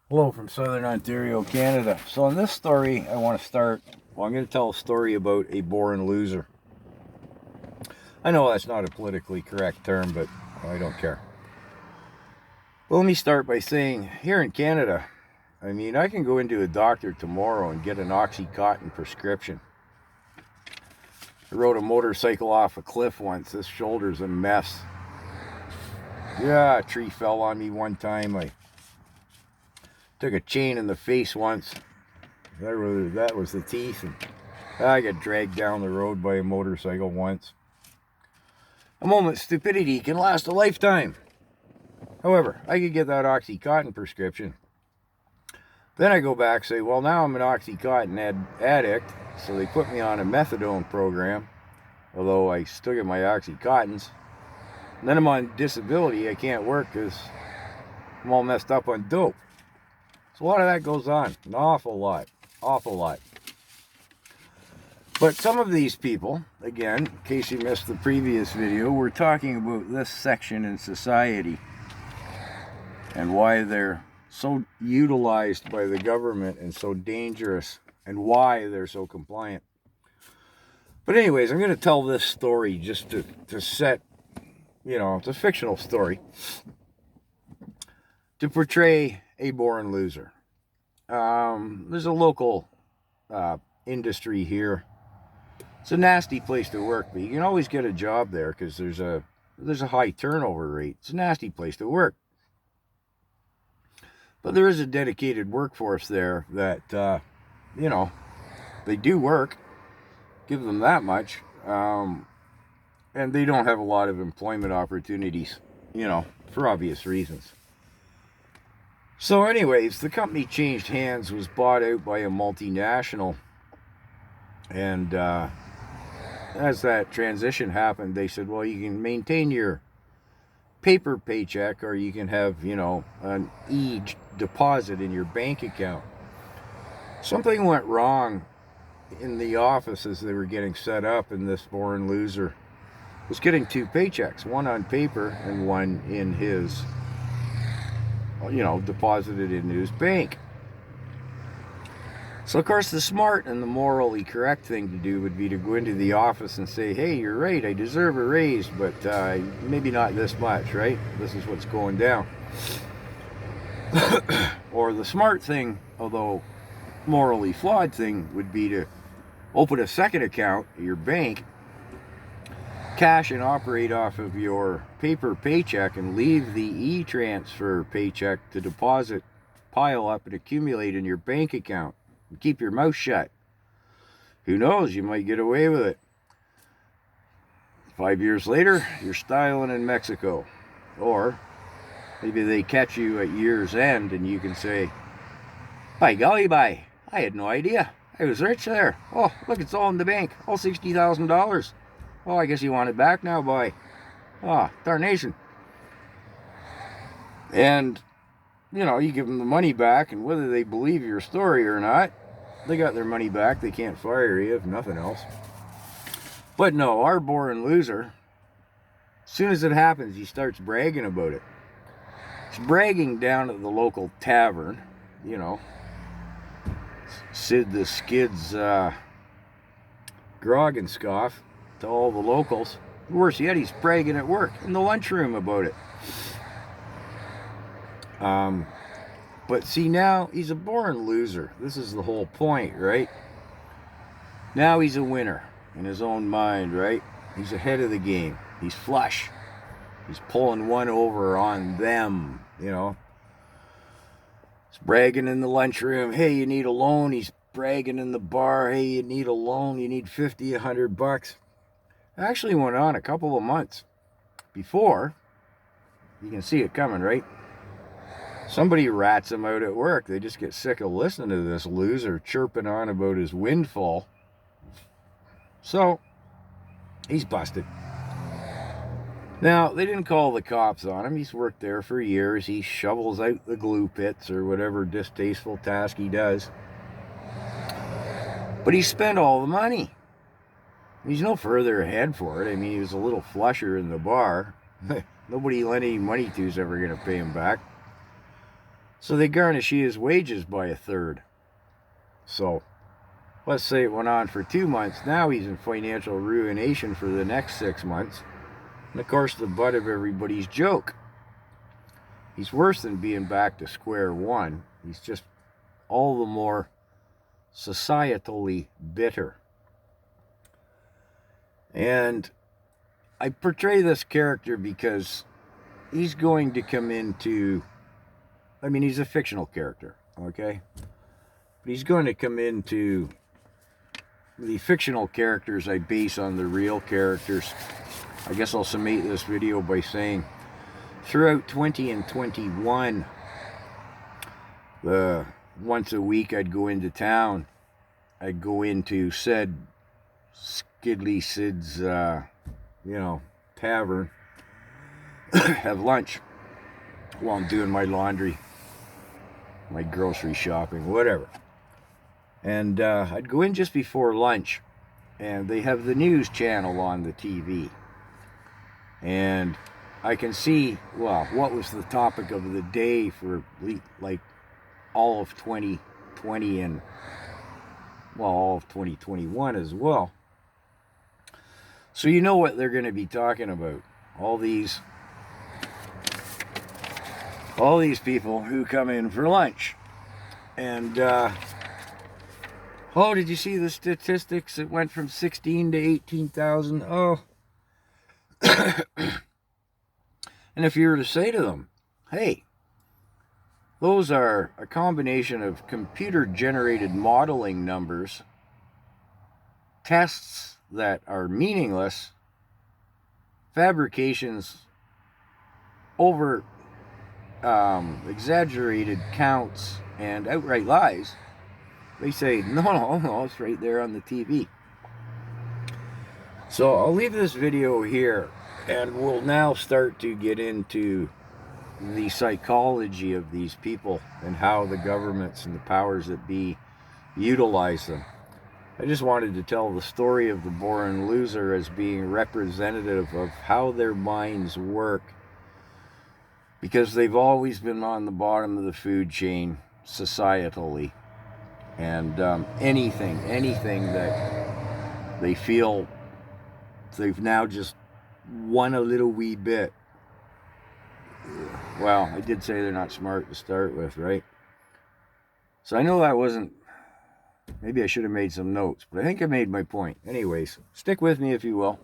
Hello from Southern Ontario, Canada. So in this story, I'm going to tell a story about a born loser. I know that's not a politically correct term, but I don't care. Well, let me start by saying, here in Canada, I can go into a doctor tomorrow and get an Oxycontin prescription. I rode a motorcycle off a cliff once. This shoulder's a mess. Yeah, a tree fell on me one time. I took a chain in the face once. That was the teeth. And I got dragged down the road by a motorcycle once. A moment's stupidity can last a lifetime. However, I could get that Oxycontin prescription. Then I go back and say, well, now I'm an Oxycontin addict, so they put me on a methadone program, although I still get my Oxycontins. And then I'm on disability. I can't work because I'm all messed up on dope. So a lot of that goes on. An awful lot. Awful lot. But some of these people, again, in case you missed the previous video, we're talking about this section in society and why they're so utilized by the government and so dangerous and why they're so compliant. But anyways, I'm going to tell this story just to set, it's a fictional story, to portray a born loser. There's a local industry here. It's a nasty place to work, but you can always get a job there because there's a high turnover rate. It's a nasty place to work. But there is a dedicated workforce there that, they do work. Give them that much. And they don't have a lot of employment opportunities, for obvious reasons. So anyways, the company changed hands, was bought out by a multinational. And as that transition happened, they said, well, you can maintain your paper paycheck or you can have, an deposit in your bank account. Something went wrong in the office as they were getting set up, and this born loser was getting two paychecks, one on paper and one in his, deposited into his bank. So, of course, the smart and the morally correct thing to do would be to go into the office and say, hey, you're right, I deserve a raise, but maybe not this much, right? This is what's going down. Or the smart thing, although morally flawed thing, would be to open a second account at your bank, cash and operate off of your paper paycheck, and leave the e-transfer paycheck to deposit, pile up, and accumulate in your bank account. And keep your mouth shut. Who knows, you might get away with it. 5 years later, you're styling in Mexico. Or maybe they catch you at year's end and you can say, by golly, I had no idea. I was rich there. Oh, look, it's all in the bank. All $60,000. Oh, I guess you want it back now, boy. Ah, darnation. And you give them the money back, and whether they believe your story or not, they got their money back. They can't fire you, if nothing else. But no, our born loser, as soon as it happens, he starts bragging about it. He's bragging down at the local tavern, Sid the Skid's grog and scoff to all the locals. Worse yet, he's bragging at work in the lunchroom about it. But see, now he's a born loser. This is the whole point, right? Now he's a winner in his own mind, right? He's ahead of the game. He's flush. He's pulling one over on them, He's bragging in the lunchroom. Hey, you need a loan. He's bragging in the bar. Hey, you need a loan. You need $50, $100. It actually went on a couple of months before. You can see it coming, right? Somebody rats him out at work. They just get sick of listening to this loser chirping on about his windfall. So, he's busted. Now, they didn't call the cops on him. He's worked there for years. He shovels out the glue pits or whatever distasteful task he does. But he spent all the money. He's no further ahead for it. He was a little flusher in the bar. Nobody he lent any money to is ever going to pay him back. So they garnish his wages by 1/3. So let's say it went on for 2 months. Now he's in financial ruination for the next 6 months. And of course, the butt of everybody's joke. He's worse than being back to square one. He's just all the more societally bitter. And I portray this character because he's going to come into, I mean, he's a fictional character, okay? But he's going to come into the fictional characters I base on the real characters. I guess I'll summate this video by saying, throughout 20 and 21, once a week I'd go into town. I'd go into said Skidley Sid's, tavern, have lunch while I'm doing my laundry, my grocery shopping, whatever. And I'd go in just before lunch, and they have the news channel on the TV. And I can see, well, what was the topic of the day for like all of 2020 and, well, all of 2021 as well. So you know what they're going to be talking about. All these people who come in for lunch. And, oh, did you see the statistics? It went from 16 to 18,000. Oh. And if you were to say to them, hey, those are a combination of computer-generated modeling numbers, tests that are meaningless, fabrications, over exaggerated counts, and outright lies, they say, no, it's right there on the TV. So I'll leave this video here, and we'll now start to get into the psychology of these people and how the governments and the powers that be utilize them. I just wanted to tell the story of the Born Loser as being representative of how their minds work, because they've always been on the bottom of the food chain societally, and anything that they feel they've now just won a little wee bit. Well, I did say they're not smart to start with, right? So I know that wasn't, maybe I should have made some notes, but I think I made my point. Anyways, stick with me if you will.